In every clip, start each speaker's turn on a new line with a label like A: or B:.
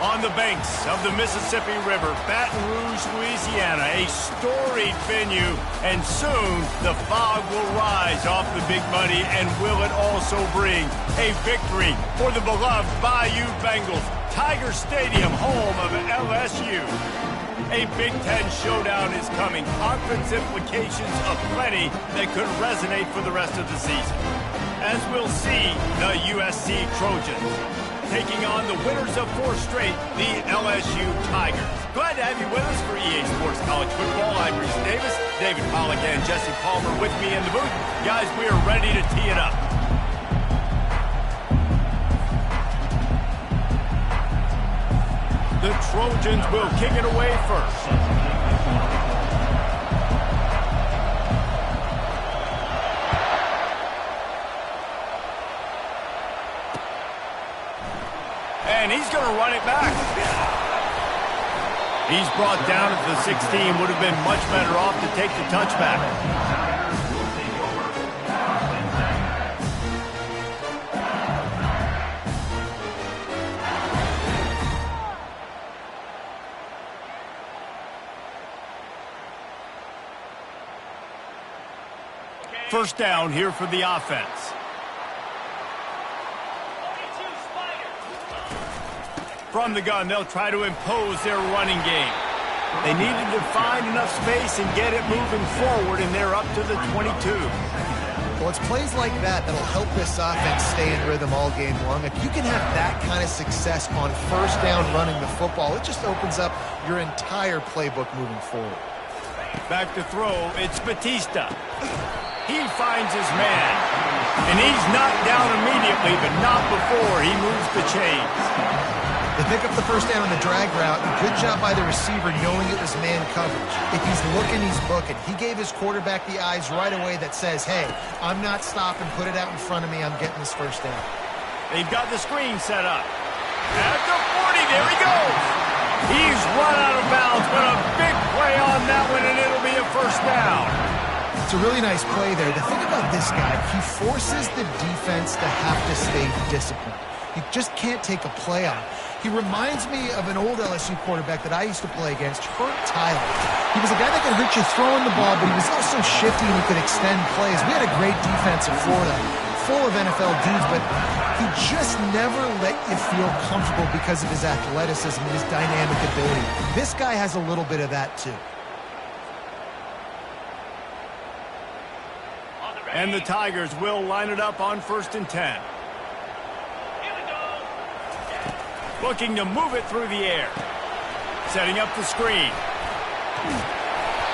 A: On the banks of the Mississippi River, Baton Rouge, Louisiana, a storied venue, and soon the fog will rise off the Big Muddy, and will it also bring a victory for the beloved Bayou Bengals. Tiger Stadium, home of LSU. A Big Ten showdown is coming. Conference implications aplenty that could resonate for the rest of the season. As we'll see, the USC Trojans taking on the winners of 4 straight, the LSU Tigers. Glad to have you with us for EA Sports College Football. I'm Reese Davis, David Pollack, and Jesse Palmer with me in the booth. Guys, we are ready to tee it up. The Trojans will kick it away first. And he's going to run it back. He's brought down at the 16. Would have been much better off to take the touchback. First down here for the offense. From the gun, they'll try to impose their running game. They needed to find enough space and get it moving forward, and they're up to the 22.
B: Well, it's plays like that that'll help this offense stay in rhythm all game long. If you can have that kind of success on first down running the football, it just opens up your entire playbook moving forward.
A: Back to throw, it's Batista. He finds his man, and he's knocked down immediately, but not before he moves the chains.
B: They pick up the first down on the drag route. Good job by the receiver knowing it was man coverage. If he's looking, he's booking. He gave his quarterback the eyes right away that says, hey, I'm not stopping. Put it out in front of me. I'm getting this first down.
A: They've got the screen set up. At the 40, there he goes. He's run out of bounds, but a big play on that one, and it'll be a first down.
B: It's a really nice play there. The thing about this guy, he forces the defense to have to stay disciplined. You just can't take a play on. He reminds me of an old LSU quarterback that I used to play against, Hurt Tyler. He was a guy that could hurt you throwing the ball, but he was also shifty and he could extend plays. We had a great defense in Florida, full of NFL dudes, but he just never let you feel comfortable because of his athleticism and his dynamic ability. This guy has a little bit of that too.
A: And the Tigers will line it up on 1st and 10. Looking to move it through the air. Setting up the screen.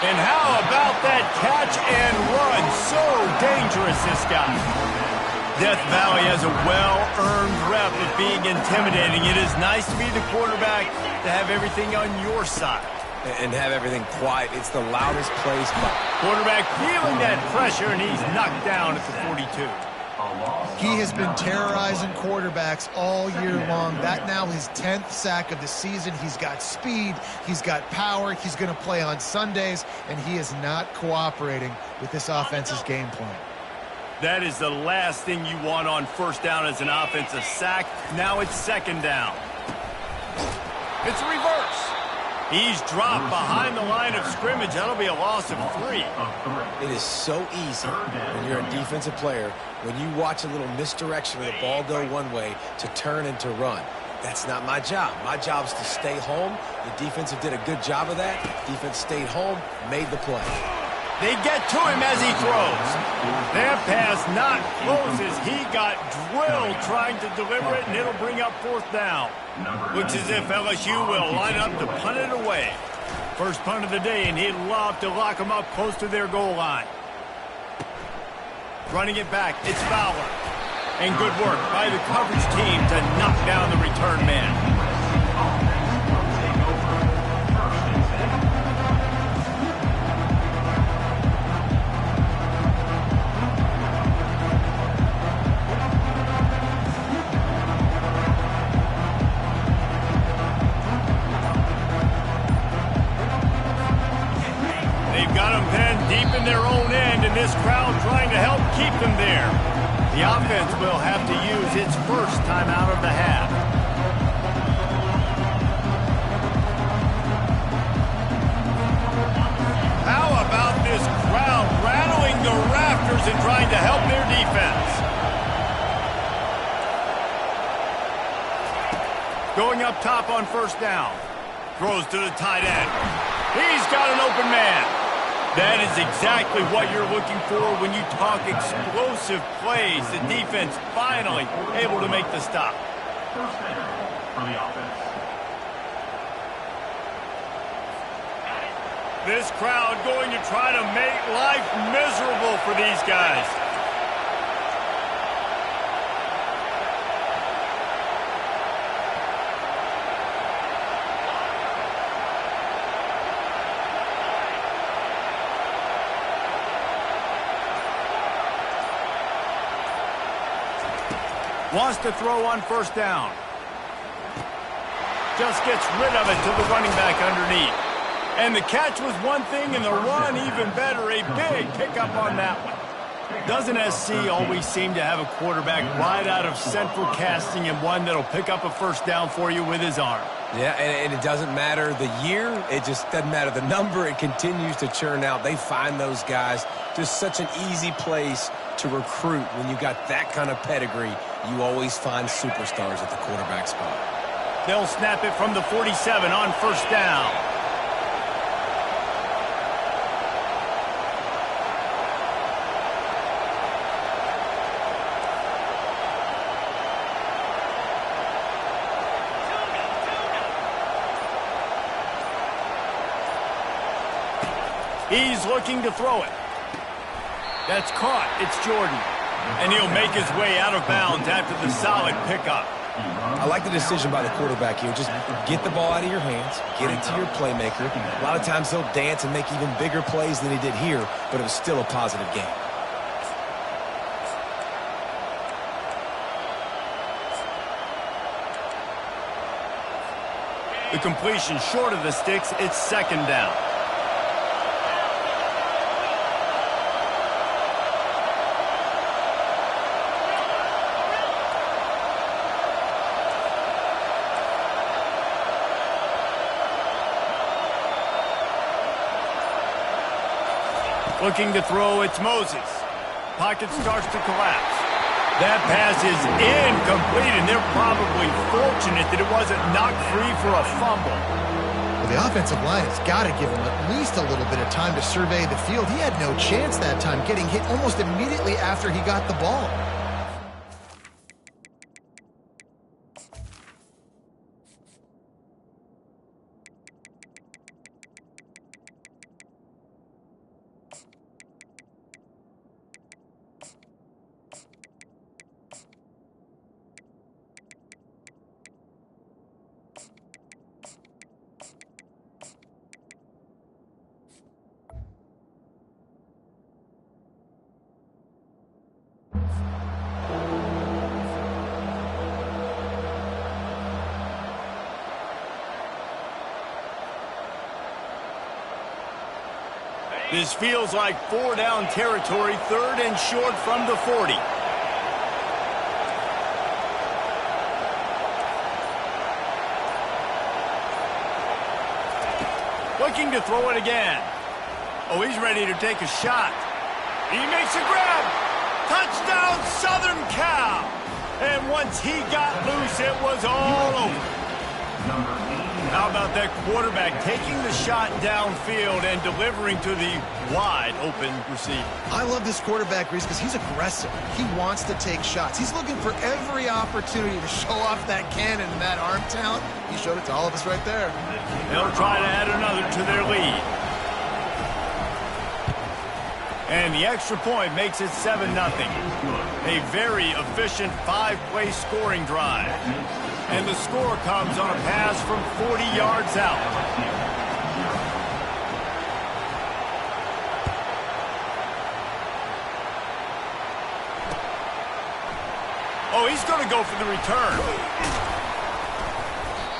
A: And how about that catch and run? So dangerous, this guy. Death Valley has a well-earned rep of being intimidating. It is nice to be the quarterback, to have everything on your side.
C: And have everything quiet. It's the loudest place.
A: Quarterback feeling that pressure, and he's knocked down at the 42.
B: He has been terrorizing quarterbacks all year long. That now his 10th sack of the season. He's got speed. He's got power. He's going to play on Sundays, and he is not cooperating with this offense's game plan.
A: That is the last thing you want on first down as an offensive sack. Now it's 2nd down. It's a reverse. He's dropped behind the line of scrimmage. That'll be a loss of 3.
C: It is so easy when you're a defensive player, when you watch a little misdirection where the ball go one way, to turn and to run. That's not my job. My job is to stay home. The defensive did a good job of that. Defense stayed home, made the play.
A: They get to him as he throws. That pass not closes. He got drilled trying to deliver it, and it'll bring up 4th down. Looks as if LSU will line up to punt it away. First punt of the day, and he'd love to lock them up close to their goal line. Running it back, it's Fowler. And good work by the coverage team to knock down the return man. Deep in their own end, and this crowd trying to help keep them there. The offense will have to use its first timeout of the half. How about this crowd rattling the rafters and trying to help their defense? Going up top on first down. Throws to the tight end. He's got an open man. That is exactly what you're looking for when you talk explosive plays. The defense finally able to make the stop.
D: First down for the offense.
A: This crowd going to try to make life miserable for these guys. Wants to throw on first down. Just gets rid of it to the running back underneath. And the catch was one thing, and the run even better. A big pickup on that one. Doesn't SC always seem to have a quarterback right out of central casting and one that'll pick up a first down for you with his arm?
C: Yeah, and it doesn't matter the year. It just doesn't matter the number. It continues to churn out. They find those guys. Just such an easy place to recruit. When you got that kind of pedigree, you always find superstars at the quarterback spot.
A: They'll snap it from the 47 on first down. He's looking to throw it. That's caught. It's Jordan. And he'll make his way out of bounds after the solid pickup.
C: I like the decision by the quarterback here. Just get the ball out of your hands, get it to your playmaker. A lot of times he'll dance and make even bigger plays than he did here, but it was still a positive game.
A: The completion short of the sticks. It's second down. Looking to throw, it's Moses. Pocket starts to collapse. That pass is incomplete, and they're probably fortunate that it wasn't knocked free for a fumble.
B: Well, the offensive line has got to give him at least a little bit of time to survey the field. He had no chance that time, getting hit almost immediately after he got the ball.
A: This feels like four-down territory, third and short from the 40. Looking to throw it again. Oh, he's ready to take a shot. He makes a grab. Touchdown, Southern Cal. And once he got loose, it was all over. How about that quarterback taking the shot downfield and delivering to the wide-open receiver?
B: I love this quarterback, Reese, because he's aggressive. He wants to take shots. He's looking for every opportunity to show off that cannon and that arm talent. He showed it to all of us right there.
A: They'll try to add another to their lead. And the extra point makes it 7-0. A very efficient five-play scoring drive. And the score comes on a pass from 40 yards out. Oh, he's going to go for the return.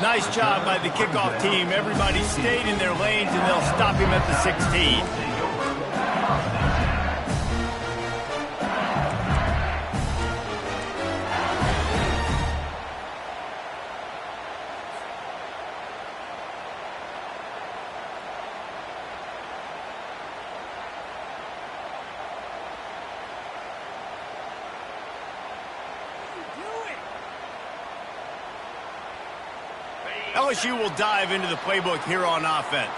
A: Nice job by the kickoff team. Everybody stayed in their lanes, and they'll stop him at the 16. LSU will dive into the playbook here on offense.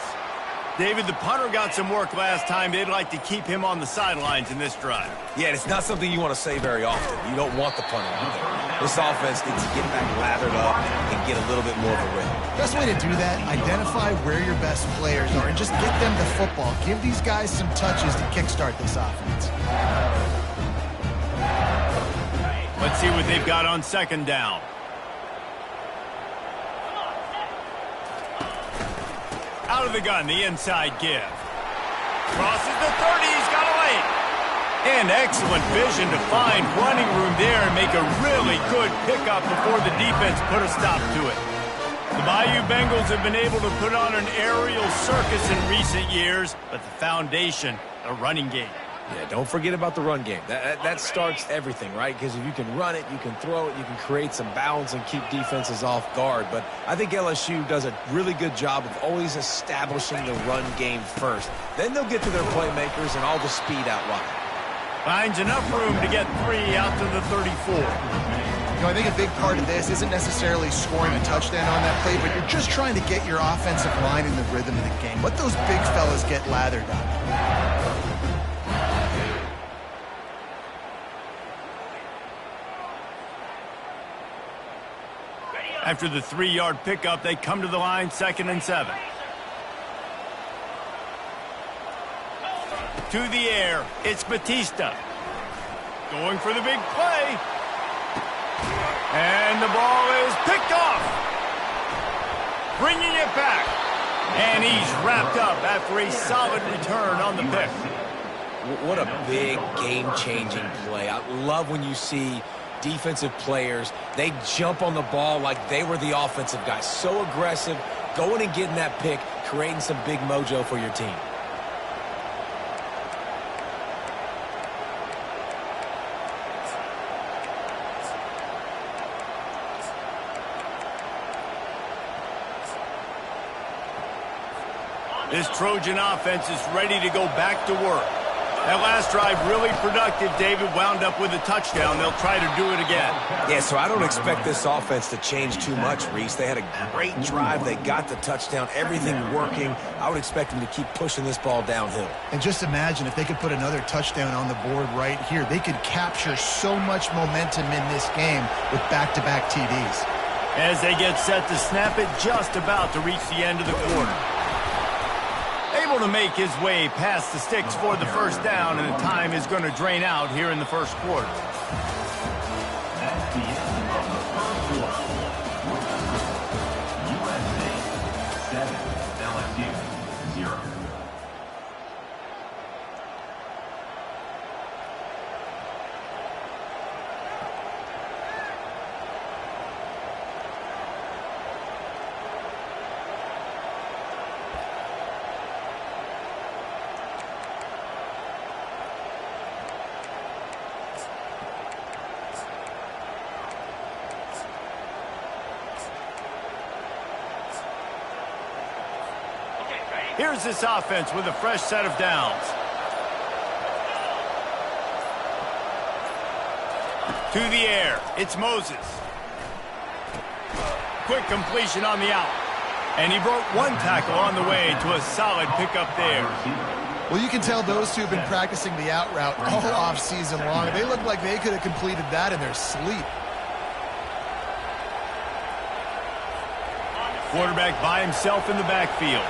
A: David, the punter got some work last time. They'd like to keep him on the sidelines in this drive.
C: Yeah, it's not something you want to say very often. You don't want the punter out there. This offense needs to get back lathered up and get a little bit more of a rhythm.
B: Best way to do that, identify where your best players are and just get them the football. Give these guys some touches to kickstart this offense.
A: Let's see what they've got on second down. Out of the gun, the inside give. Crosses the 30, he's got a lane. And excellent vision to find running room there and make a really good pickup before the defense put a stop to it. The Bayou Bengals have been able to put on an aerial circus in recent years, but the foundation, a running game.
C: Yeah, don't forget about the run game. That starts everything, right? Because if you can run it, you can throw it, you can create some balance and keep defenses off guard. But I think LSU does a really good job of always establishing the run game first. Then they'll get to their playmakers and all the speed out wide.
A: Finds enough room to get 3 out to the 34.
B: You know, I think a big part of this isn't necessarily scoring a touchdown on that play, but you're just trying to get your offensive line in the rhythm of the game. Let those big fellas get lathered up.
A: After the 3-yard pickup, they come to the line, 2nd and 7. To the air, it's Batista. Going for the big play. And the ball is picked off. Bringing it back. And he's wrapped up after a solid return on the pick.
C: What a big game-changing play. I love when you see defensive players, they jump on the ball like they were the offensive guys. So aggressive, going and getting that pick, creating some big mojo for your team.
A: This Trojan offense is ready to go back to work. That last drive really productive. David wound up with a touchdown. They'll try to do it again.
C: Yeah, so I don't expect this offense to change too much, Reese. They had a great drive. They got the touchdown. Everything working. I would expect them to keep pushing this ball downhill.
B: And just imagine if they could put another touchdown on the board right here. They could capture so much momentum in this game with back-to-back TDs.
A: As they get set to snap it, just about to reach the end of the quarter. Able to make his way past the sticks for the first down, and the time is going to drain out here in the first quarter.
D: That's the end of the first quarter. USA 7, LSU 0.
A: Here's this offense with a fresh set of downs. To the air, it's Moses. Quick completion on the out. And he broke one tackle on the way to a solid pickup there.
B: Well, you can tell those two have been practicing the out route all off-season long. They look like they could have completed that in their sleep.
A: Quarterback by himself in the backfield.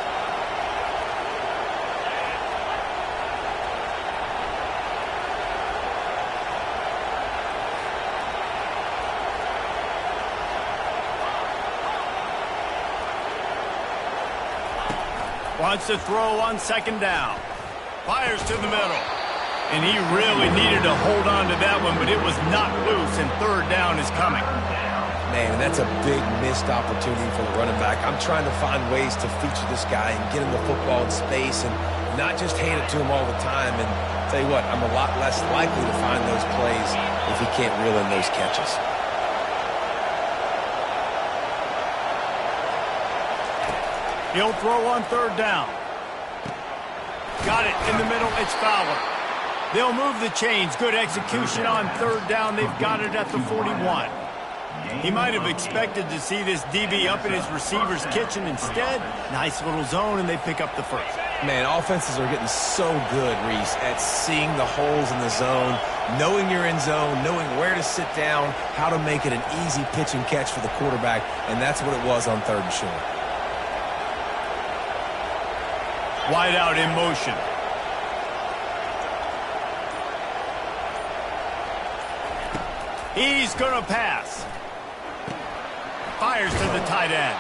A: Wants to throw on second down. Fires to the middle. And he really needed to hold on to that one, but it was not loose, and third down is coming.
C: Man, that's a big missed opportunity for the running back. I'm trying to find ways to feature this guy and get him the football in space and not just hand it to him all the time. And tell you what, I'm a lot less likely to find those plays if he can't reel in those catches.
A: He'll throw on third down. Got it in the middle. It's Fowler. They'll move the chains. Good execution on third down. They've got it at the 41. He might have expected to see this DB up in his receiver's kitchen. Instead, nice little zone, and they pick up the first.
C: Man, offenses are getting so good, Reese, at seeing the holes in the zone, knowing you're in zone, knowing where to sit down, how to make it an easy pitch and catch for the quarterback, and that's what it was on 3rd and short.
A: Wide out in motion. He's going to pass. Fires to the tight end.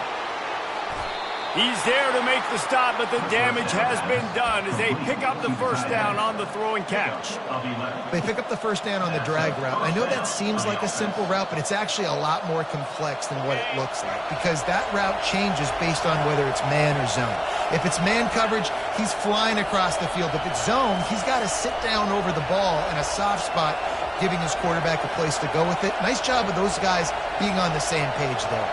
A: He's there to make the stop, but the damage has been done as they pick up the first down on the throw and catch.
B: They pick up the first down on the drag route. I know that seems like a simple route, but it's actually a lot more complex than what it looks like because that route changes based on whether it's man or zone. If it's man coverage, he's flying across the field. If it's zone, he's got to sit down over the ball in a soft spot, giving his quarterback a place to go with it. Nice job of those guys being on the same page there.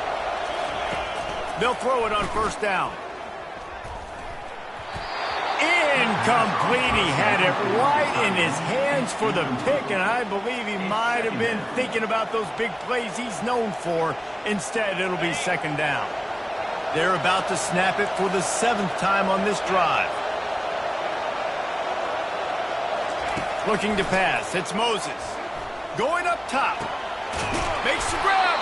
A: They'll throw it on first down. Incomplete. He had it right in his hands for the pick, and I believe he might have been thinking about those big plays he's known for. Instead, it'll be 2nd down. They're about to snap it for the 7th time on this drive. Looking to pass. It's Moses. Going up top. Makes the grab.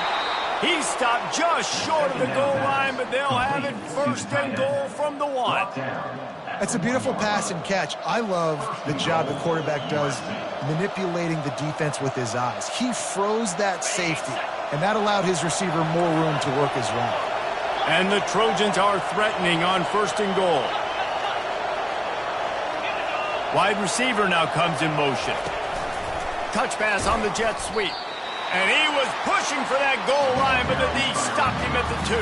A: He's stopped just short of the goal line, but they'll have it 1st and goal from the 1.
B: That's a beautiful pass and catch. I love the job the quarterback does manipulating the defense with his eyes. He froze that safety, and that allowed his receiver more room to work his route.
A: And the Trojans are threatening on 1st and goal. Wide receiver now comes in motion. Touch pass on the jet sweep. And he was pushing for that goal line, but the D stopped him at the 2.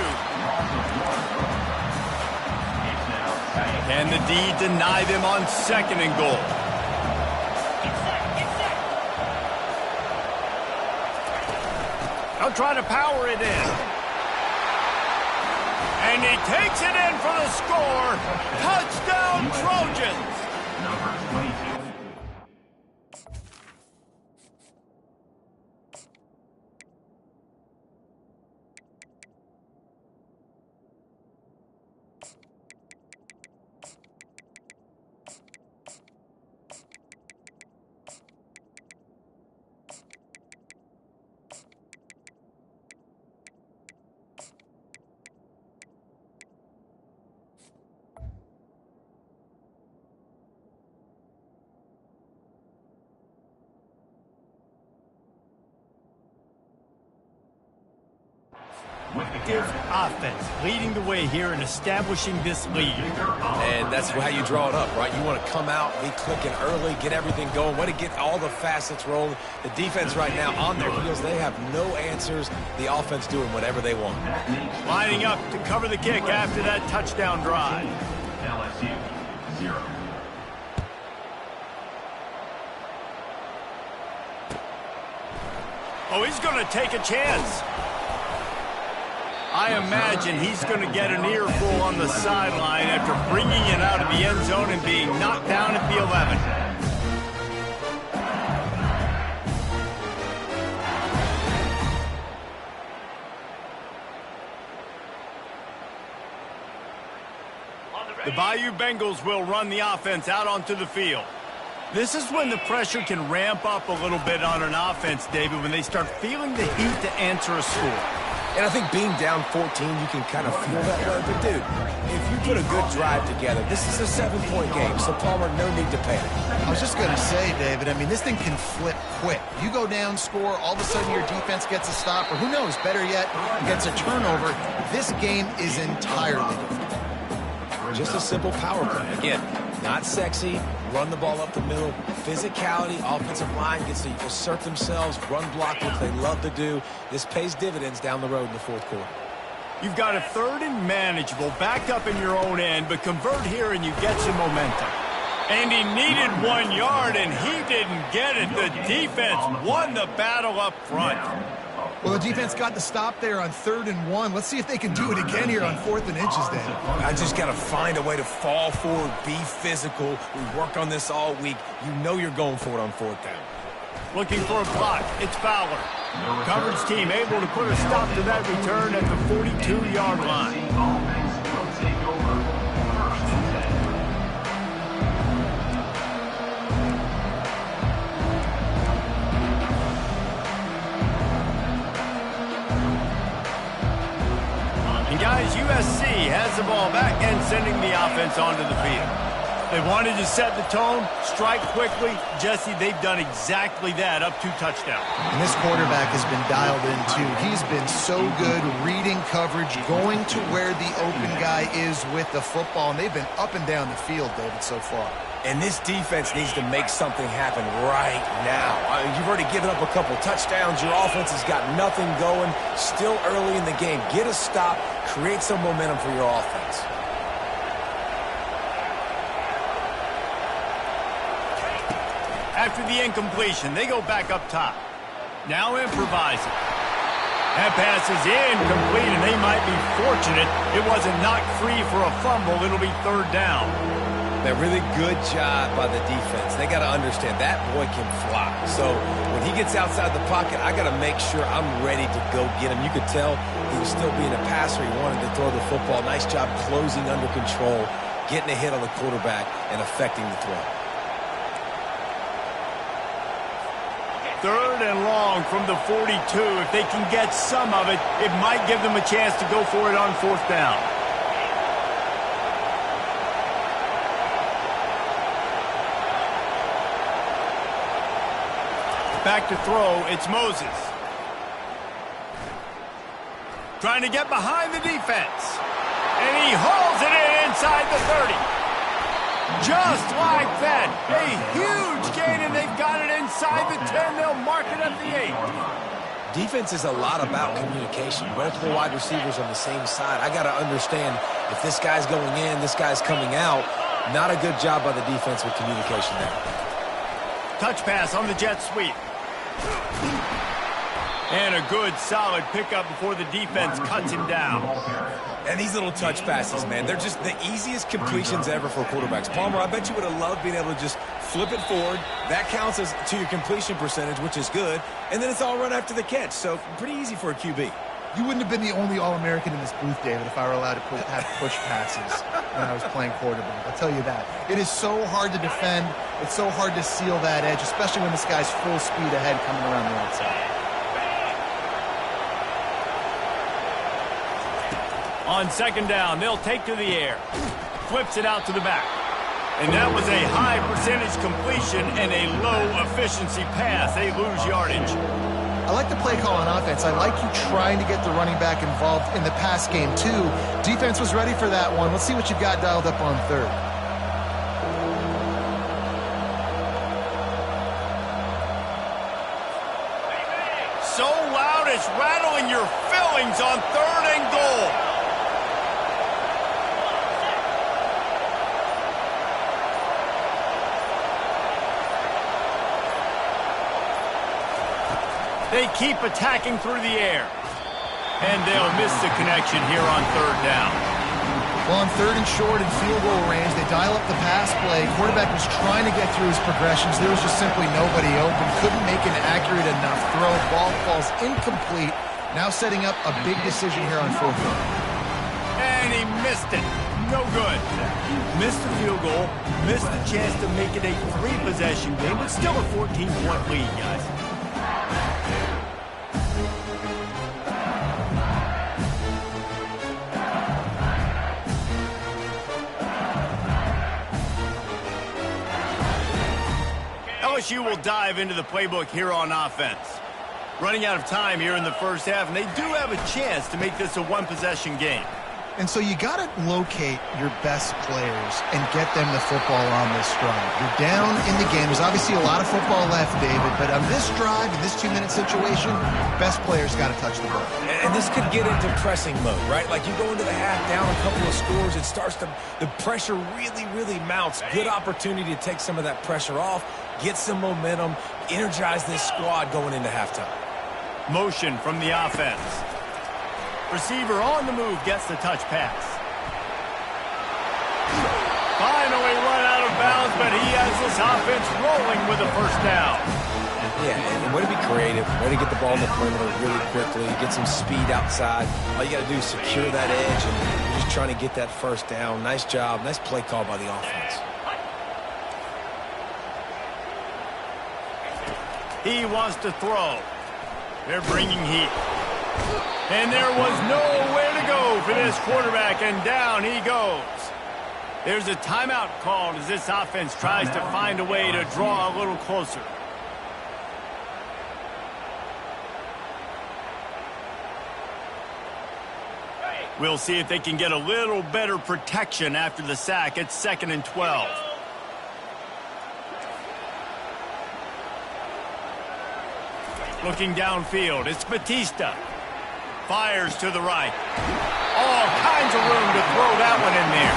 A: And the D deny them on 2nd and goal. They'll try to power it in. And he takes it in for the score. Touchdown, Trojans!
D: Number 22.
A: Offense leading the way here and establishing this lead.
C: And that's how you draw it up, right? You want to come out, be clicking early, get everything going, way to get all the facets rolling. The defense right now on their heels, they have no answers. The offense doing whatever they want.
A: Lining up to cover the kick after that touchdown drive.
D: LSU 0.
A: Oh, he's going to take a chance. I imagine he's going to get an earful on the sideline after bringing it out of the end zone and being knocked down at the 11. The Bayou Bengals will run the offense out onto the field. This is when the pressure can ramp up a little bit on an offense, David, when they start feeling the heat to answer a score.
C: And I think being down 14, you can kind of feel that way. But, dude, if you put a good drive together, this is a 7-point game, so Palmer, no need to panic.
B: I was just going to say, David, I mean, this thing can flip quick. You go down, score, all of a sudden your defense gets a stop, or who knows, better yet, gets a turnover. This game is entirely different.
C: Just a simple power play. Again, not sexy, run the ball up the middle, physicality, offensive line gets to assert themselves, run block, which they love to do. This pays dividends down the road in the 4th quarter.
A: You've got a 3rd and manageable, backed up in your own end, but convert here and you get some momentum. And he needed 1 yard, and he didn't get it. The defense won the battle up front.
B: Well, the defense got the stop there on 3rd and 1. Let's see if they can do it again here on 4th and inches, then.
C: I just got to find a way to fall forward, be physical. We work on this all week. You know you're going for it on 4th down.
A: Looking for a block. It's Fowler. Coverage team able to put a stop to that return at the 42-yard line.
D: Offense will take over. First and 10.
A: And guys, USC has the ball back and sending the offense onto the field. They wanted to set the tone, strike quickly. Jesse, they've done exactly that, up 2 touchdowns.
B: And this quarterback has been dialed in, too. He's been so good reading coverage, going to where the open guy is with the football, and they've been up and down the field, David, so far.
C: And this defense needs to make something happen right now. You've already given up a couple touchdowns. Your offense has got nothing going. Still early in the game. Get a stop. Create some momentum for your offense.
A: After the incompletion, they go back up top. Now improvising. That pass is incomplete, and they might be fortunate it wasn't knocked free for a fumble. It'll be 3rd down.
C: A really good job by the defense. They got to understand that boy can fly. So when he gets outside the pocket, I got to make sure I'm ready to go get him. You could tell he was still being a passer. He wanted to throw the football. Nice job closing under control, getting a hit on the quarterback, and affecting the throw.
A: 3rd and long from the 42. If they can get some of it, it might give them a chance to go for it on 4th down. Back to throw, it's Moses. Trying to get behind the defense. And he hauls it in inside the 30. Just like that, a huge gain, and they've got it inside the 10. They'll mark it at the 8.
C: Defense is a lot about communication. Multiple wide receivers on the same side. I got to understand if this guy's going in, this guy's coming out. Not a good job by the defense with communication there.
A: Touch pass on the jet sweep. And a good, solid pickup before the defense cuts him down.
C: And these little touch passes, man, they're just the easiest completions ever for quarterbacks. Palmer, I bet you would have loved being able to just flip it forward. That counts as to your completion percentage, which is good. And then it's all run after the catch, so pretty easy for a QB.
B: You wouldn't have been the only All-American in this booth, David, if I were allowed to have push passes when I was playing quarterback. I'll tell you that. It is so hard to defend. It's so hard to seal that edge, especially when this guy's full speed ahead coming around the outside.
A: On 2nd down, they'll take to the air. Flips it out to the back. And that was a high percentage completion and a low efficiency pass. They lose yardage.
B: I like the play call on offense. I like you trying to get the running back involved in the pass game, too. Defense was ready for that one. Let's see what you've got dialed up on 3rd.
A: So loud it's rattling your fillings on 3rd and goal. They keep attacking through the air. And they'll miss the connection here on 3rd down.
B: Well, on 3rd and short and field goal range, they dial up the pass play. Quarterback was trying to get through his progressions. There was just simply nobody open. Couldn't make an accurate enough throw. Ball falls incomplete. Now setting up a big decision here on 4th down.
A: And he missed it. No good. Missed the field goal. Missed the chance to make it a 3-possession game, but still a 14-point lead, guys. LSU will dive into the playbook here on offense. Running out of time here in the first half, and they do have a chance to make this a 1-possession game.
B: And so you got to locate your best players and get them the football on this drive. You're down in the game. There's obviously a lot of football left, David, but on this drive, in this 2-minute situation, best players got to touch the ball.
C: And this could get into pressing mode, right? Like you go into the half down a couple of scores, it starts to, the pressure really, really mounts. Good opportunity to take some of that pressure off, get some momentum, energize this squad going into halftime.
A: Motion from the offense. Receiver on the move gets the touch pass. Finally run out of bounds, but he has this offense rolling with a 1st down.
C: Yeah, and way to be creative, way to get the ball in the perimeter really quickly, get some speed outside. All you got to do is secure that edge, and you're just trying to get that first down. Nice job, nice play call by the offense.
A: He wants to throw. They're bringing heat. And there was nowhere to go for this quarterback, and down he goes. There's a timeout called as this offense tries to find a way to draw a little closer. We'll see if they can get a little better protection after the sack. It's 2nd and 12. Looking downfield, it's Batista. Fires to the right. All kinds of room to throw that one in there.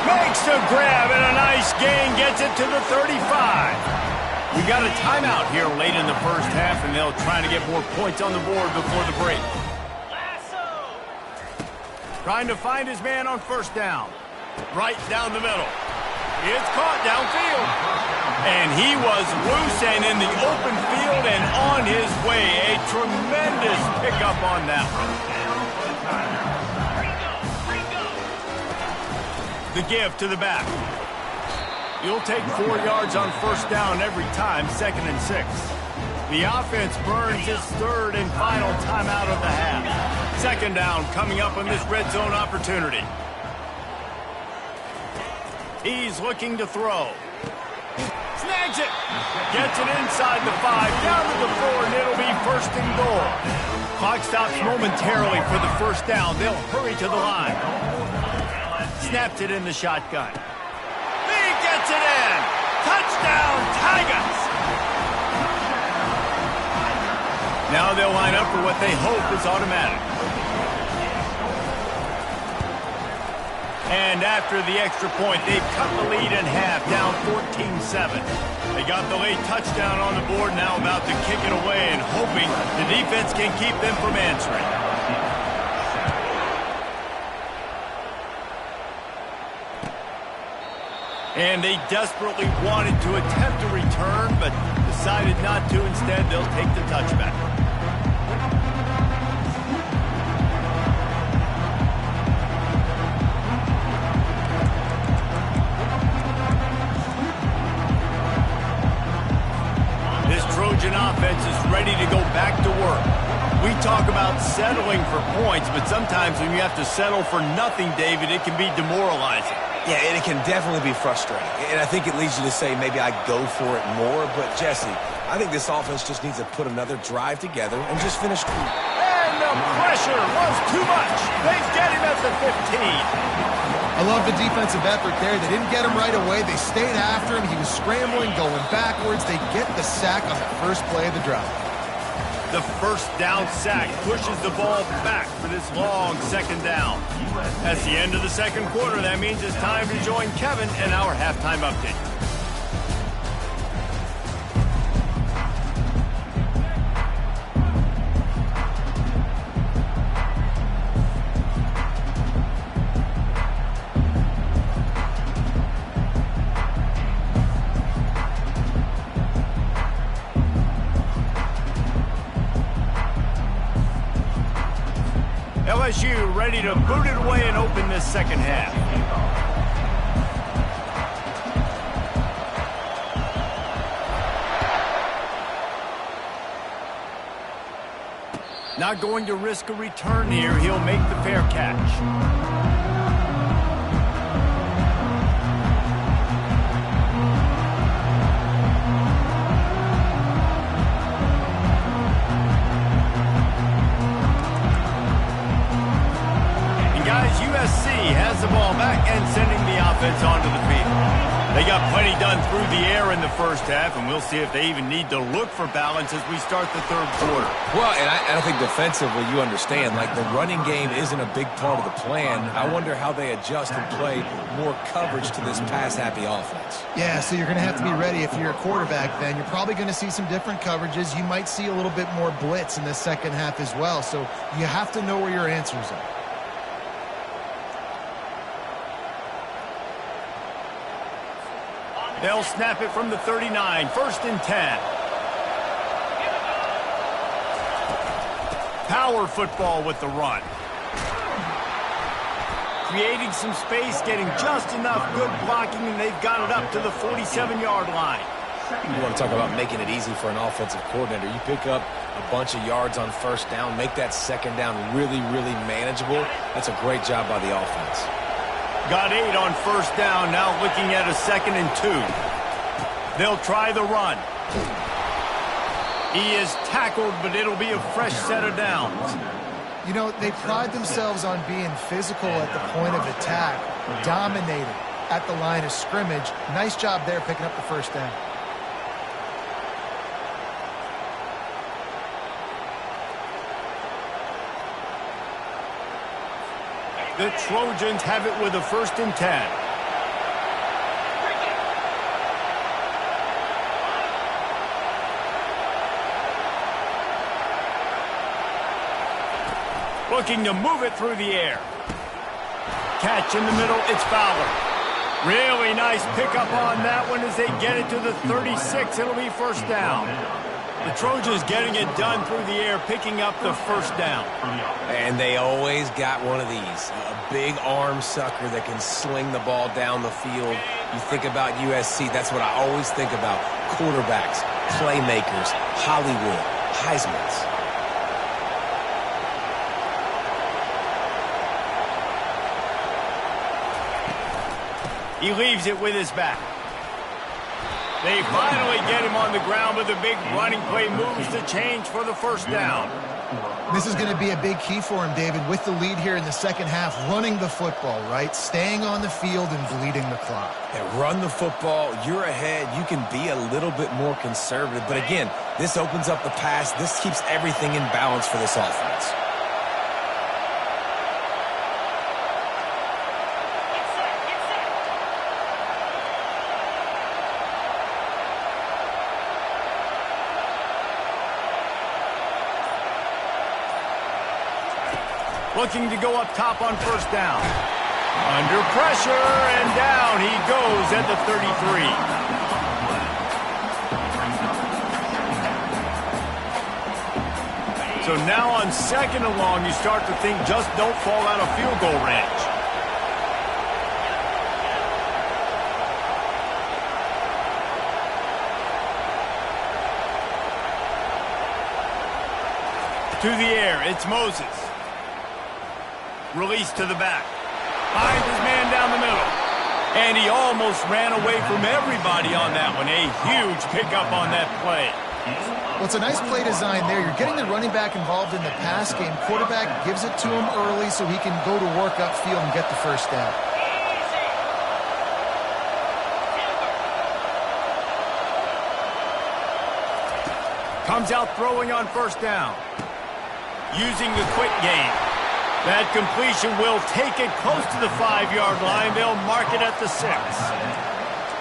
A: Makes the grab and a nice gain. Gets it to the 35. We got a timeout here late in the first half, and they'll try to get more points on the board before the break. Trying to find his man on first down. Right down the middle. It's caught downfield. And he was loose and in the open field and on his way. A tremendous pickup on that one. The give to the back. You'll take 4 yards on first down every time, 2nd and 6. The offense burns its 3rd and final timeout of the half. 2nd down coming up on this red zone opportunity. He's looking to throw. Snags it. Gets it inside the 5, down to the 4, and it'll be 1st and goal. Clock stops momentarily for the first down. They'll hurry to the line. Snapped it in the shotgun. He gets it in. Touchdown, Tigers. Now they'll line up for what they hope is automatic. And after the extra point, they've cut the lead in half, down 14-7. They got the late touchdown on the board, now about to kick it away and hoping the defense can keep them from answering. And they desperately wanted to attempt a return, but decided not to. Instead, they'll take the touchback. Trojan offense is ready to go back to work. We talk about settling for points, but sometimes when you have to settle for nothing, David, it can be demoralizing.
C: Yeah, and it can definitely be frustrating. And I think it leads you to say maybe I go for it more. But, Jesse, I think this offense just needs to put another drive together and just finish.
A: And the pressure was too much. They get him at the 15.
B: I love the defensive effort there. They didn't get him right away. They stayed after him. He was scrambling, going backwards. They get the sack on the first play of the drive.
A: The first down sack pushes the ball back for this long 2nd down. That's the end of the 2nd quarter. That means it's time to join Kevin in our halftime update. LSU ready to boot it away and open this 2nd half. Not going to risk a return here. He'll make the fair catch. USC has the ball back and sending the offense onto the field. They got plenty done through the air in the first half, and we'll see if they even need to look for balance as we start the 3rd quarter.
C: Well, and I don't think defensively you understand, like the running game isn't a big part of the plan. I wonder how they adjust and play more coverage to this pass-happy offense.
B: Yeah, so you're going to have to be ready if you're a quarterback then. You're probably going to see some different coverages. You might see a little bit more blitz in the 2nd half as well, so you have to know where your answers are.
A: They'll snap it from the 39, 1st and 10. power football with the run. Creating some space, getting just enough good blocking, and they've got it up to the 47-yard line.
C: You want to talk about making it easy for an offensive coordinator. You pick up a bunch of yards on first down, make that second down really, really manageable. That's a great job by the offense.
A: Got 8 on first down, now looking at a 2nd and 2. They'll try the run. He is tackled, but it'll be a fresh set of downs.
B: You know, they pride themselves on being physical at the point of attack, dominated at the line of scrimmage. Nice job there picking up the first down.
A: The Trojans have it with a 1st and 10. Looking to move it through the air. Catch in the middle, it's Fowler. Really nice pickup on that one as they get it to the 36. It'll be first down. The Trojans getting it done through the air, picking up the first down.
C: And they always got one of these, a big arm sucker that can sling the ball down the field. You think about USC, that's what I always think about. Quarterbacks, playmakers, Hollywood, Heismans.
A: He leaves it with his back. They finally get him on the ground, but the big running play moves the change for the first down.
B: This is going to be a big key for him, David, with the lead here in the second half, running the football, right? Staying on the field and bleeding the clock.
C: Yeah, run the football, you're ahead, you can be a little bit more conservative. But again, this opens up the pass. This keeps everything in balance for this offense.
A: Looking to go up top on first down. Under pressure, and down he goes at the 33. So now on 2nd and long, you start to think just don't fall out of field goal range. To the air, it's Moses. Release to the back. Finds his man down the middle. And he almost ran away from everybody on that one. A huge pickup on that play.
B: Well, it's a nice play design there. You're getting the running back involved in the pass game. Quarterback gives it to him early so he can go to work upfield and get the first down.
A: Comes out throwing on first down. Using the quick game. That completion will take it close to the 5-yard line. They'll mark it at the 6.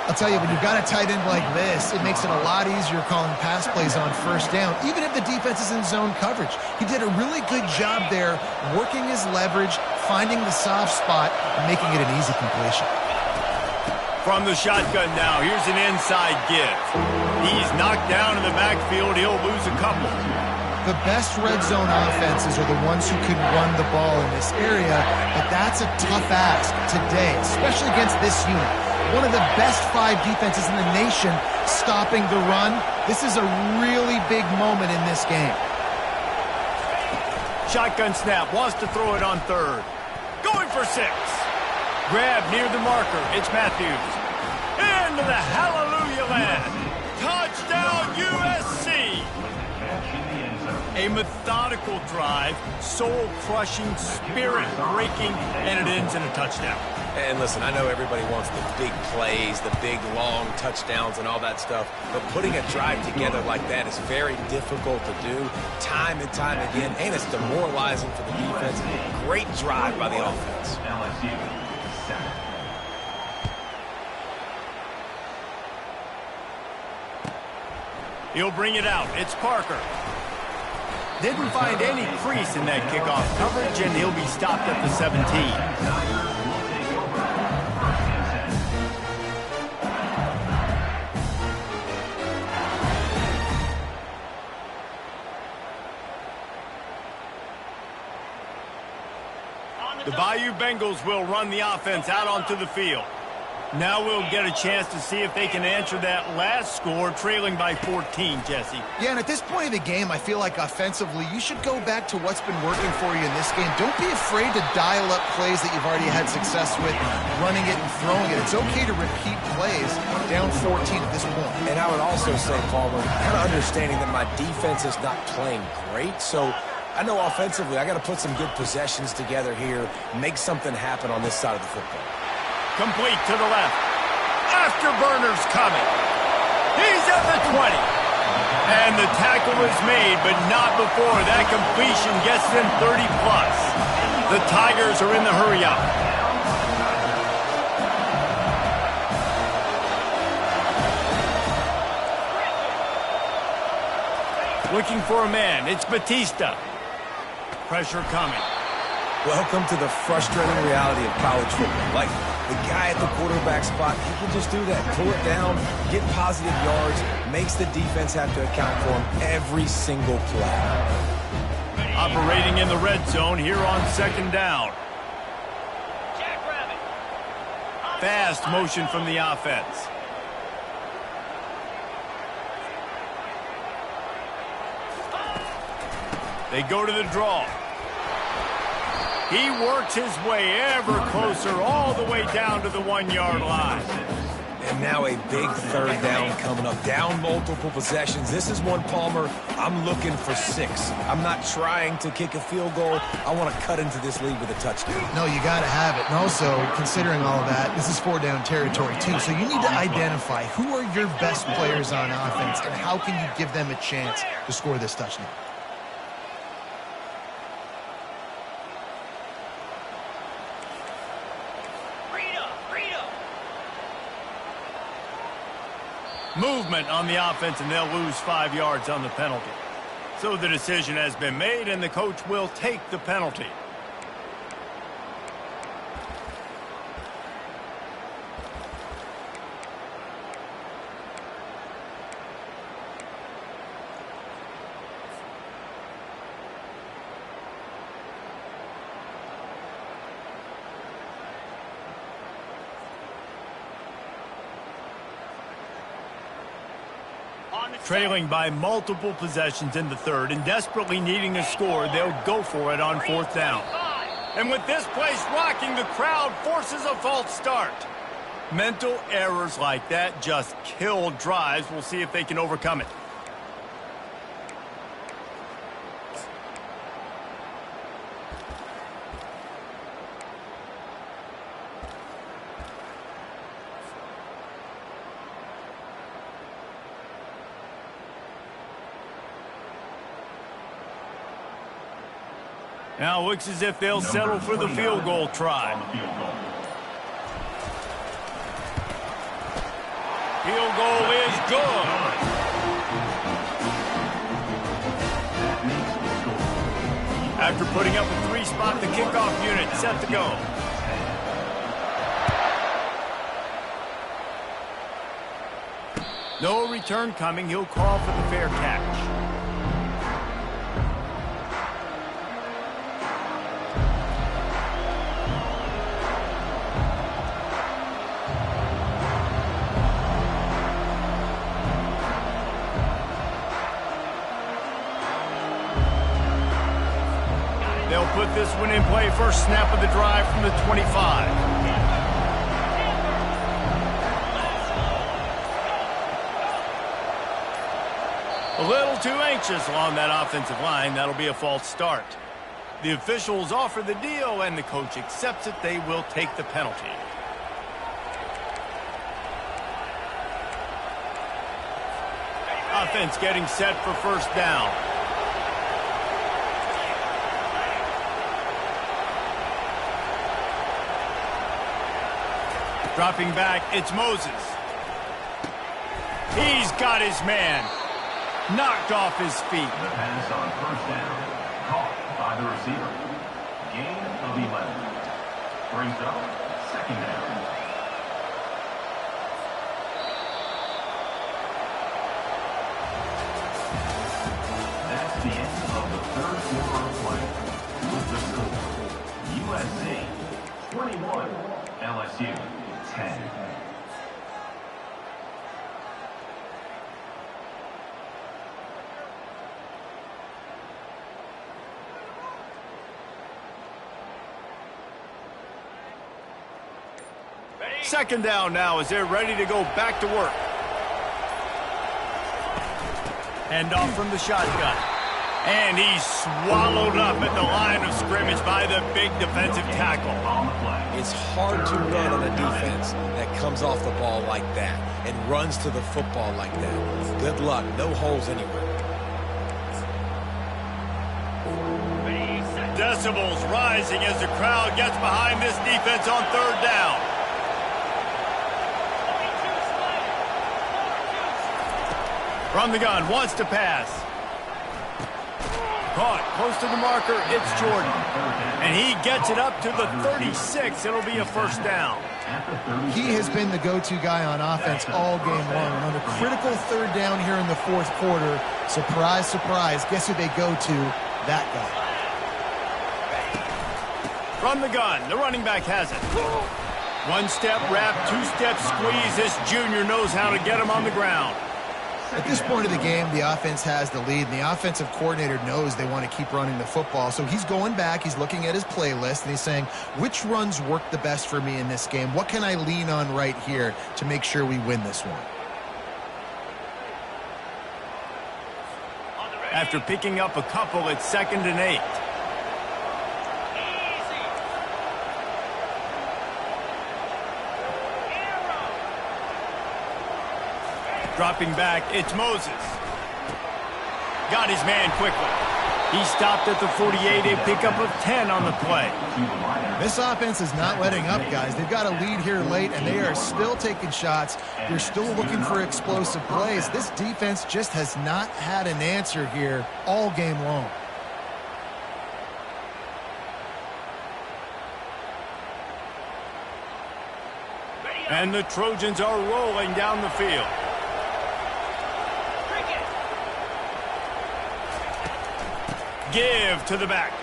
B: I'll tell you, when you've got a tight end like this, it makes it a lot easier calling pass plays on first down, even if the defense is in zone coverage. He did a really good job there, working his leverage, finding the soft spot, and making it an easy completion.
A: From the shotgun now, here's an inside give. He's knocked down in the backfield. He'll lose a couple.
B: The best red zone offenses are the ones who can run the ball in this area, but that's a tough ask today, especially against this unit. One of the best 5 defenses in the nation stopping the run. This is a really big moment in this game.
A: Shotgun snap, wants to throw it on 3rd. Going for 6. Grab near the marker, it's Matthews. Into the hallelujah land. Touchdown USC. A methodical drive, soul-crushing, spirit-breaking, and it ends in a touchdown.
C: And listen, I know everybody wants the big plays, the big, long touchdowns and all that stuff, but putting a drive together like that is very difficult to do time and time again, and it's demoralizing for the defense. Great drive by the offense.
A: He'll bring it out. It's Parker. Didn't find any crease in that kickoff coverage, and he'll be stopped at the 17. The Bayou Bengals will run the offense out onto the field. Now we'll get a chance to see if they can answer that last score, trailing by 14, Jesse.
B: Yeah, and at this point of the game, I feel like offensively, you should go back to what's been working for you in this game. Don't be afraid to dial up plays that you've already had success with, running it and throwing it. It's okay to repeat plays down 14 at this point.
C: And I would also say, Palmer, kind of understanding that my defense is not playing great, so I know offensively I got to put some good possessions together here, make something happen on this side of the football.
A: Complete to the left. Afterburner's coming. He's at the 20. And the tackle is made, but not before that completion gets them 30-plus. The Tigers are in the hurry-up. Looking for a man. It's Batista. Pressure coming.
C: Welcome to the frustrating reality of college football. Like, the guy at the quarterback spot, he can just do that. Pull it down, get positive yards, makes the defense have to account for him every single play.
A: Operating in the red zone here on second down. Fast motion from the offense. They go to the draw. He works his way ever closer all the way down to the 1-yard line.
C: And now a big third down coming up. Down multiple possessions. This is one, Palmer, I'm looking for 6. I'm not trying to kick a field goal. I want to cut into this lead with a touchdown.
B: No, you got to have it. And also, considering all of that, this is 4-down territory too. So you need to identify who are your best players on offense and how can you give them a chance to score this touchdown.
A: Movement on the offense, and they'll lose 5 yards on the penalty. So the decision has been made, and the coach will take the penalty. Trailing by multiple possessions in the third and desperately needing a score, they'll go for it on 4th down. And with this place rocking, the crowd forces a false start. Mental errors like that just kill drives. We'll see if they can overcome it. Now it looks as if they'll settle for the field goal try. Field goal is good. After putting up a 3-spot, the kickoff unit set to go. No return coming. He'll call for the fair catch. They'll put this one in play. First snap of the drive from the 25. A little too anxious along that offensive line. That'll be a false start. The officials offer the deal, and the coach accepts it. They will take the penalty. Offense getting set for first down. Dropping back, it's Moses. He's got his man. Knocked off his feet.
D: The pass on first down. Caught by the receiver. Gain of 11. Brings up second down. That's the end of the third quarter of play. With the score, USC 21, LSU 10.
A: Second down now as they're ready to go back to work. Hand off from the shotgun. And he's swallowed up at the line of scrimmage by the big defensive tackle.
C: It's hard to run on a defense that comes off the ball like that and runs to the football like that. Good luck. No holes anywhere.
A: Decibels rising as the crowd gets behind this defense on third down. From the gun, wants to pass. Caught, close to the marker, it's Jordan. And he gets it up to the 36. It'll be a first down.
B: He has been the go-to guy on offense all game long. And on a critical third down here in the fourth quarter, surprise, surprise, guess who they go to? That guy.
A: From the gun, the running back has it. One-step wrap, two-step squeeze. This junior knows how to get him on the ground.
B: At this point of the game, the offense has the lead, and the offensive coordinator knows they want to keep running the football. So he's going back, he's looking at his playlist, and he's saying, which runs work the best for me in this game? What can I lean on right here to make sure we win this one?
A: After picking up a couple, it's 2nd and 8. Dropping back, it's Moses. Got his man quickly. He stopped at the 48, a pickup of 10 on the play.
B: This offense is not letting up, guys. They've got a lead here late, and they are still taking shots. They're still looking for explosive plays. This defense just has not had an answer here all game long.
A: And the Trojans are rolling down the field. Give to the back.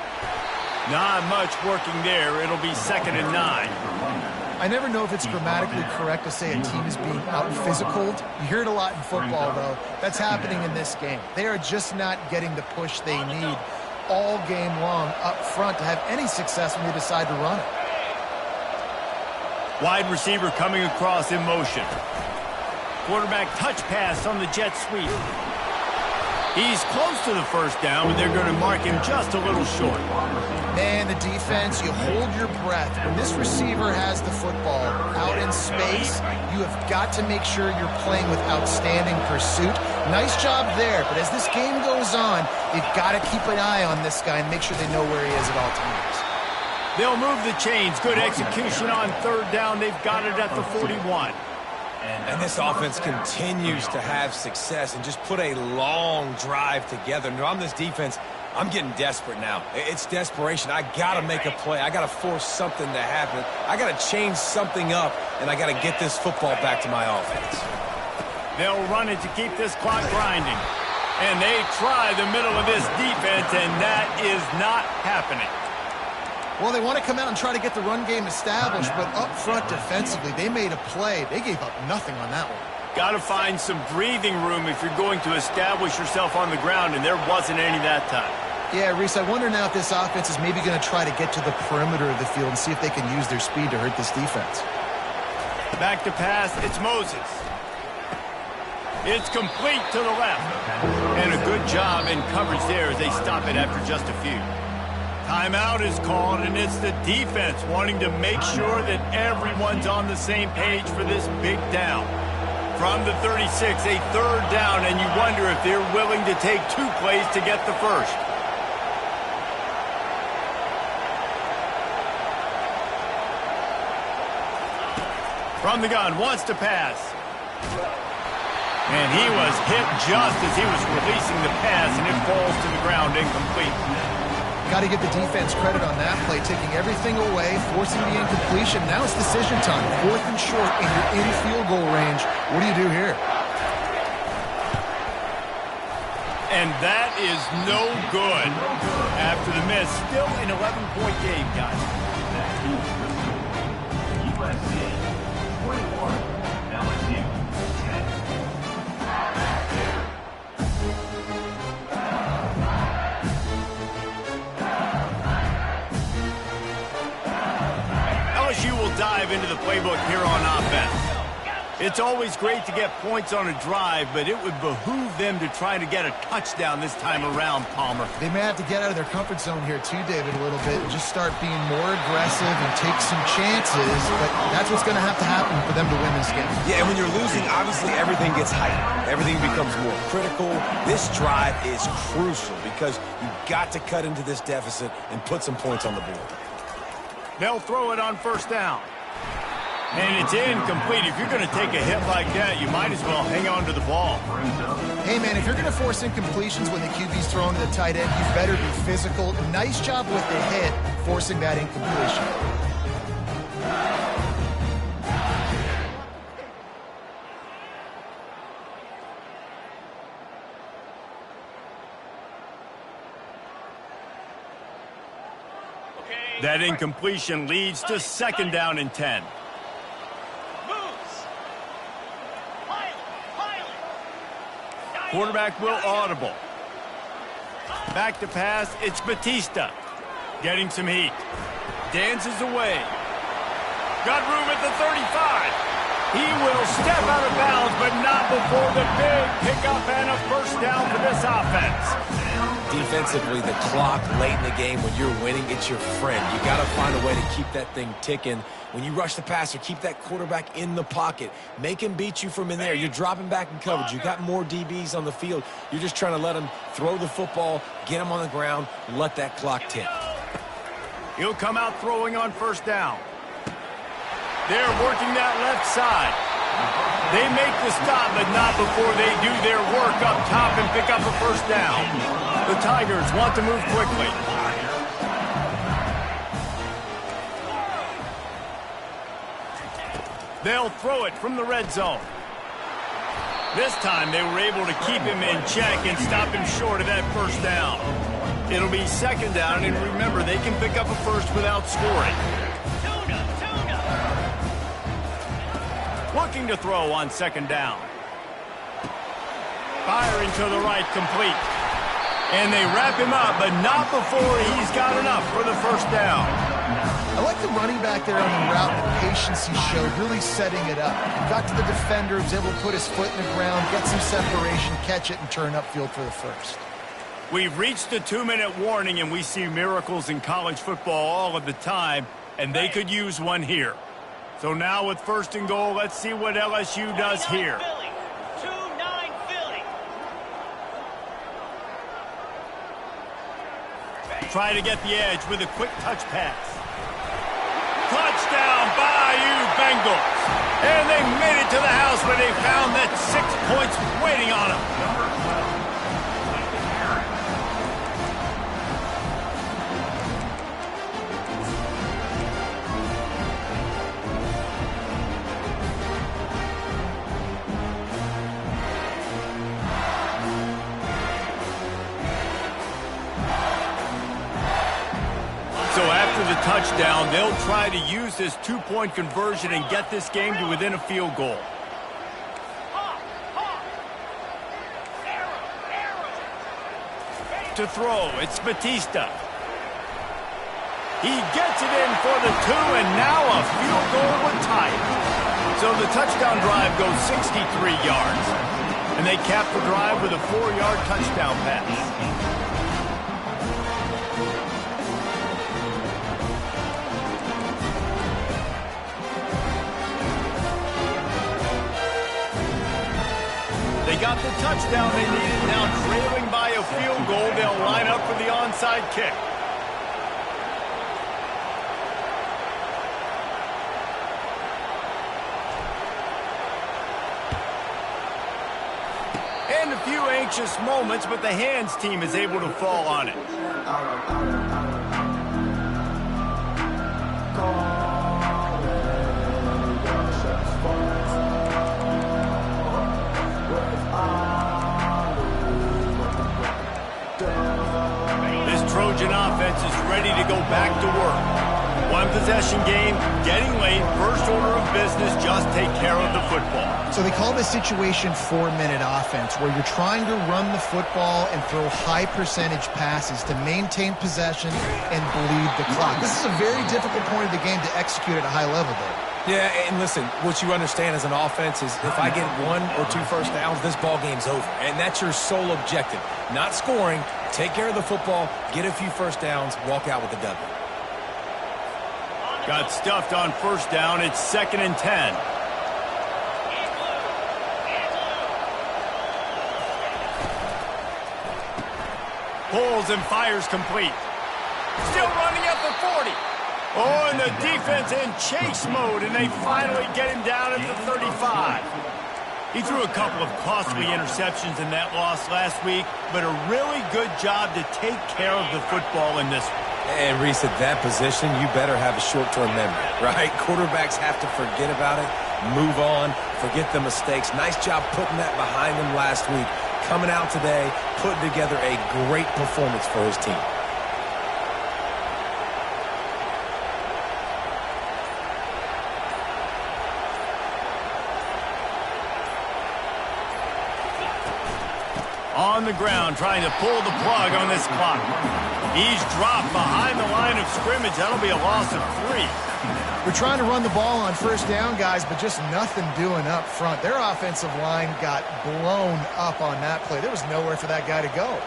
A: Not much working there. It'll be 2nd and 9.
B: I never know if it's grammatically correct to say a team is being out-physicaled. You hear it a lot in football, though. That's happening in this game. They are just not getting the push they need all game long up front to have any success when they decide to run it.
A: Wide receiver coming across in motion. Quarterback touch pass on the jet sweep. He's close to the first down, but they're going to mark him just a little short.
B: Man, the defense, you hold your breath. When this receiver has the football out in space, you have got to make sure you're playing with outstanding pursuit. Nice job there, but as this game goes on, you've got to keep an eye on this guy and make sure they know where he is at all times.
A: They'll move the chains. Good execution on third down. They've got it at the 41.
C: And this offense continues to have success and just put a long drive together. Now, on this defense, I'm getting desperate now. It's desperation. I got to make a play. I got to force something to happen. I got to change something up, and I got to get this football back to my offense.
A: They'll run it to keep this clock grinding. And they try the middle of this defense, and that is not happening.
B: Well, they want to come out and try to get the run game established, but up front defensively, they made a play. They gave up nothing on that one.
A: Got to find some breathing room if you're going to establish yourself on the ground, and there wasn't any that time.
B: Yeah, Reese, I wonder now if this offense is maybe going to try to get to the perimeter of the field and see if they can use their speed to hurt this defense.
A: Back to pass, it's Moses. It's complete to the left. And a good job in coverage there as they stop it after just a few. Timeout is called, and it's the defense wanting to make sure that everyone's on the same page for this big down. From the 36, a third down, and you wonder if they're willing to take 2 plays to get the first. From the gun, wants to pass. And he was hit just as he was releasing the pass, and it falls to the ground incomplete.
B: Got to give the defense credit on that play, taking everything away, forcing the incompletion. Now it's decision time. 4th and short, and you're in field goal range. What do you do here?
A: And that is no good. After the miss, still an 11-point game, guys.
D: USC 21, LSU 10.
A: LSU will dive into the playbook here on offense. It's always great to get points on a drive, but it would behoove them to try to get a touchdown this time around, Palmer.
B: They may have to get out of their comfort zone here too, David, a little bit, and just start being more aggressive and take some chances, but that's what's going to happen for them to win this game.
C: Yeah, and when you're losing, obviously everything gets heightened. Everything becomes more critical. This drive is crucial because you've got to cut into this deficit and put some points on the board.
A: They'll throw it on first down. And it's incomplete. If you're going to take a hit like that, you might as well hang on to the ball.
B: Hey, man, if you're going to force incompletions when the QB's throwing to the tight end, you better be physical. Nice job with the hit, forcing that incompletion.
A: That incompletion leads to second down and 10. Quarterback will audible. Back to pass, it's Batista. Getting some heat. Dances away. Got room at the 35. He will step out of bounds, but not before the big pickup and a first down for this offense.
C: Defensively, the clock late in the game, when you're winning, it's your friend. You got to find a way to keep that thing ticking. When you rush the passer, keep that quarterback in the pocket. Make him beat you from in there. You're dropping back in coverage. You got more DBs on the field. You're just trying to let him throw the football, get him on the ground, let that clock tick.
A: He'll come out throwing on first down. They're working that left side. They make the stop, but not before they do their work up top and pick up a first down. The Tigers want to move quickly. They'll throw it from the red zone. This time they were able to keep him in check and stop him short of that first down. It'll be second down, and remember, they can pick up a first without scoring. Looking to throw on second down. Firing to the right, complete. And they wrap him up, but not before he's got enough for the first down.
B: I like the running back there on the route, the patience he showed, really setting it up. Got to the defender, was able to put his foot in the ground, get some separation, catch it, and turn upfield for the first.
A: We've reached the 2-minute warning, and we see miracles in college football all of the time, and they could use one here. So now with first and goal, let's see what LSU does here. Try to get the edge with a quick touch pass. Touchdown, Bayou Bengals. And they made it to the house where they found that 6 points waiting on them. So after the touchdown, they'll try to use this 2-point conversion and get this game to within a field goal. To throw, it's Batista. He gets it in for the 2, and now a field goal would tie it. So the touchdown drive goes 63 yards. And they cap the drive with a 4-yard touchdown pass. They got the touchdown they needed. Now trailing by a field goal, they'll line up for the onside kick. And a few anxious moments, but the hands team is able to fall on it. Trojan offense is ready to go back to work. one-possession game, getting late, first order of business, just take care of the football.
B: So they call this situation 4-minute offense, where you're trying to run the football and throw high-percentage passes to maintain possession and bleed the clock. This is a very difficult point of the game to execute at a high level, Dave.
C: Yeah, and listen, what you understand as an offense is if I get 1 or 2 first downs, this ball game's over. And that's your sole objective. Not scoring, take care of the football, get a few first downs, walk out with a W.
A: Got stuffed on first down. It's 2nd and 10. Pulls and fires complete. Still running at the 40. Oh, and the defense in chase mode, and they finally get him down at the 35. He threw a couple of costly interceptions in that loss last week, but a really good job to take care of the football in this one.
C: And Reese, at that position, you better have a short-term memory, right? Quarterbacks have to forget about it, move on, forget the mistakes. Nice job putting that behind him last week. Coming out today, putting together a great performance for his team.
A: On the ground, trying to pull the plug on this clock. He's dropped behind the line of scrimmage. That'll be a loss of 3.
B: We're trying to run the ball on first down, guys, but just nothing doing up front. Their offensive line got blown up on that play. There was nowhere for that guy to go.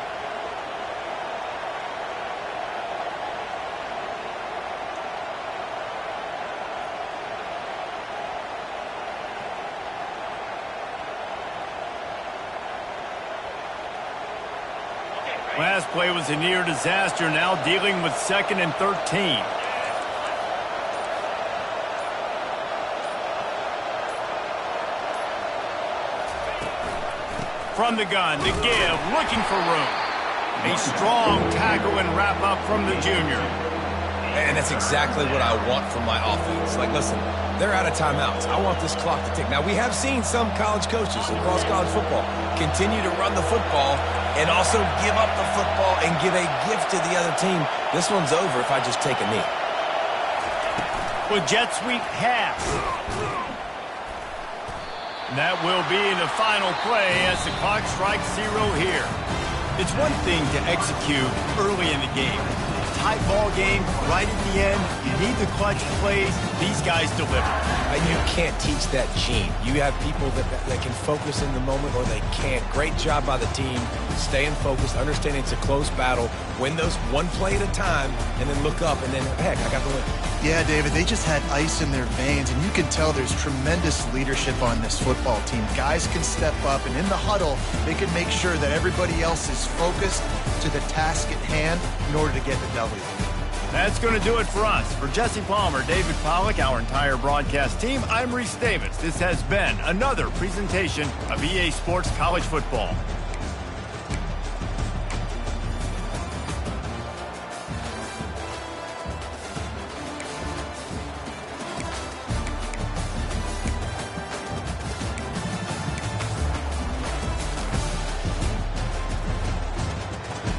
A: Last play was a near disaster, now dealing with 2nd and 13. From the gun, to give, looking for room. A strong tackle and wrap up from the junior.
C: And that's exactly what I want from my offense. Like, listen, they're out of timeouts. I want this clock to tick. Now, we have seen some college coaches across college football continue to run the football and also give up the football and give a gift to the other team. This one's over if I just take a knee.
A: With jet sweep pass. And that will be the final play as the clock strikes 0 here. It's one thing to execute early in the game. Tight ball game, right at the end. You need the clutch plays. These guys deliver.
C: You can't teach that gene. You have people that can focus in the moment or they can't. Great job by the team, staying focused, understanding it's a close battle, win those one play at a time, and then look up, and then, heck, I got the win.
B: Yeah, David, they just had ice in their veins, and you can tell there's tremendous leadership on this football team. Guys can step up, and in the huddle, they can make sure that everybody else is focused to the task at hand in order to get the W.
A: That's going to do it for us. For Jesse Palmer, David Pollack, our entire broadcast team, I'm Reese Davis. This has been another presentation of EA Sports College Football.